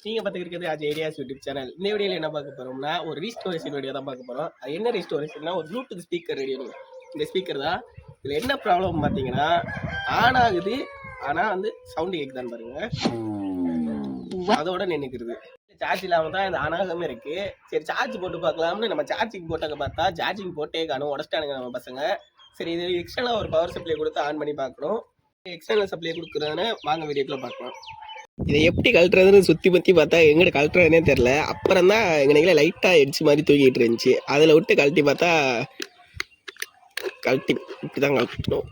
நீங்க பார்த்துக்கிறது Ajay ideas YouTube channel. இந்த வீடியோவில் என்ன பார்க்க போறோம்னா ஒரு ரீஸ்டோரேஷன் வீடியோ தான் பார்க்க போறோம். அது என்ன ரீஸ்டோரேஷன்னா ஒரு ப்ளூடூத் ஸ்பீக்கர் ரெடி பண்ணுங்க. இந்த ஸ்பீக்கர் தான். இதில் என்ன ப்ராப்ளம் பார்த்தீங்கன்னா ஆன் ஆகுது, ஆனால் வந்து சவுண்டு கேட்குதான்னு பாருங்க, அதோட நினைக்கிறது. சார்ஜ் இல்லாமல் தான் இந்த ஆனாகமே இருக்கு. சரி சார்ஜ் போட்டு பார்க்கலாம்னு நம்ம சார்ஜிங் போட்டாங்க பார்த்தா சார்ஜிங் போட்டே காணும், உடச்சிட்டானுங்க நம்ம பசங்க. சரி இது எக்ஸ்டர்னலாக ஒரு பவர் சப்ளை கொடுத்து ஆன் பண்ணி பார்க்கணும். எக்ஸ்டர்னல் சப்ளை கொடுக்குறதுன்னு வாங்க வீடியோக்குள்ள பார்க்கலாம். இதை எப்படி கழட்டுறதுன்னு சுற்றி பற்றி பார்த்தா எங்கிட்ட கழட்டுறதுனே தெரில. அப்புறம் தான் எங்கனைங்களே லைட்டாக எடிச்சு மாதிரி தூக்கிட்டு இருந்துச்சு. அதில் விட்டு கழட்டி பார்த்தா இப்படி தான் கழட்டணும்.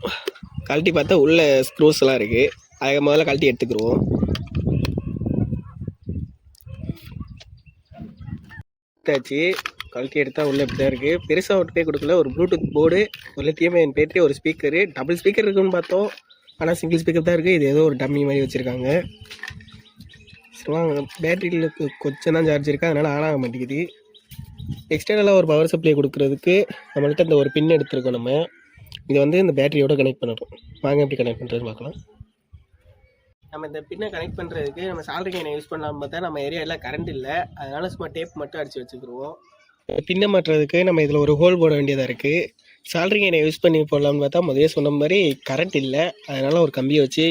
கழட்டி பார்த்தா உள்ள ஸ்க்ரூஸ்லாம் இருக்குது. அதை முதல்ல கழட்டி எடுத்துக்கிடுவோம். எடுத்தாச்சு. கழட்டி எடுத்தால் உள்ளே இப்படி தான் இருக்குது. பெருசாக ஒட்டுக்கே கொடுக்கல. ஒரு ப்ளூடூத் போர்டு, ஒரு லித்தியம் பேட்டரி, ஒரு ஸ்பீக்கரு. டபுள் ஸ்பீக்கர் இருக்குன்னு பார்த்தோம், ஆனால் சிங்கிள் ஸ்பீக்கர் தான் இருக்குது. இது ஏதோ ஒரு டம்மி மாதிரி வச்சுருக்காங்க. வாங்க, பேட்டரியில் கொஞ்சம் தான் சார்ஜ் இருக்குது, அதனால் ஆன் ஆக மாட்டேங்குது. எக்ஸ்டர்னலாக ஒரு பவர் சப்ளை கொடுக்குறதுக்கு நம்மள்கிட்ட இந்த ஒரு பின் எடுத்துருக்கோம். நம்ம இதை வந்து இந்த பேட்டரியோடு கனெக்ட் பண்ணணும். வாங்க எப்படி கனெக்ட் பண்ணுறது பார்க்கலாம். நம்ம இந்த பின்னை கனெக்ட் பண்ணுறதுக்கு நம்ம சால்ட்ரிங் லைனை யூஸ் பண்ணலாம்னு பார்த்தா நம்ம ஏரியாவில் கரண்ட் இல்லை, அதனால் சும்மா டேப் மட்டும் அடித்து வச்சுக்கிடுவோம். பின்னை மாட்டுறதுக்கு நம்ம இதில் ஒரு ஹோல் போட வேண்டியதாக இருக்குது. சால்ட்ரிங் லைனை யூஸ் பண்ணி போடலாம்னு பார்த்தா முதலே சொன்ன மாதிரி கரண்ட் இல்லை, அதனால் ஒரு கம்பியை வச்சு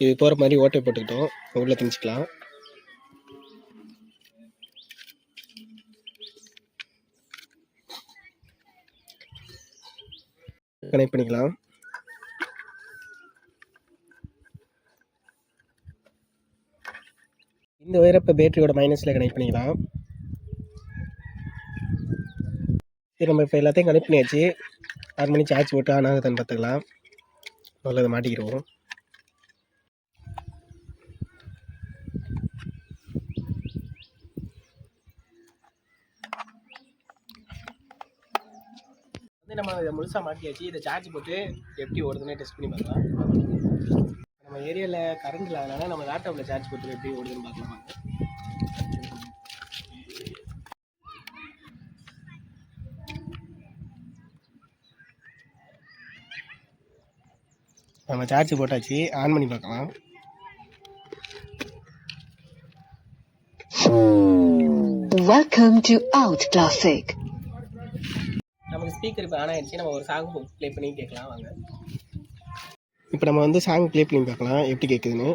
இது போகிற மாதிரி ஓட்டை போட்டுக்கிட்டோம். உள்ளே திணிச்சிக்கலாம். கனெக்ட் பண்ணிக்கலாம். இந்த ஒயரை இப்போ பேட்டரியோட மைனஸில் கனெக்ட் பண்ணிக்கலாம். சரி, நம்ம இப்போ எல்லாத்தையும் கனெக்ட் பண்ணியாச்சு. 6 மணி சார்ஜ் போட்டு ஆன் ஆகுதுன்னு பார்த்துக்கலாம். முதல்ல அதை மாட்டிக்கிடுவோம். வந்து நம்ம இதை முழுசாக மாட்டியாச்சு. இதை சார்ஜ் போட்டு எப்படி ஓடுதுன்னு டெஸ்ட் பண்ணி பார்க்கலாம். நம்ம ஏரியாவில் கரண்ட் இல்லாதனால நம்ம லேப்டாப்பில் சார்ஜ் போட்டு எப்படி ஓடுதுன்னு பார்க்கலாம். நம்ம சார்ஜ் போட்டாச்சு, ஆன் பண்ணி பார்க்கலாம். Welcome to Out Classic. நமக்கு ஸ்பீக்கர் இப்போ ஆன் ஆயிடுச்சு. நம்ம ஒரு சாங் ப்ளே பண்ணி கேட்கலாம் வாங்க. இப்போ நம்ம வந்து சாங் ப்ளே பண்ணி பார்க்கலாம் எப்படி கேட்குதுன்னு.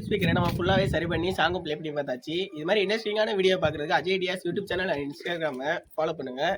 ஸ்பீக்கரை நம்ம ஃபுல்லாகவே சரி பண்ணி சாங்கும் ப்ளே பண்ணி பார்த்தாச்சு. இது மாதிரி இன்ட்ரெஸ்டிங்கான வீடியோ பார்க்குறதுக்கு Ajay ideas YouTube channel and இன்ஸ்டாகிராமை ஃபாலோ பண்ணுங்கள்.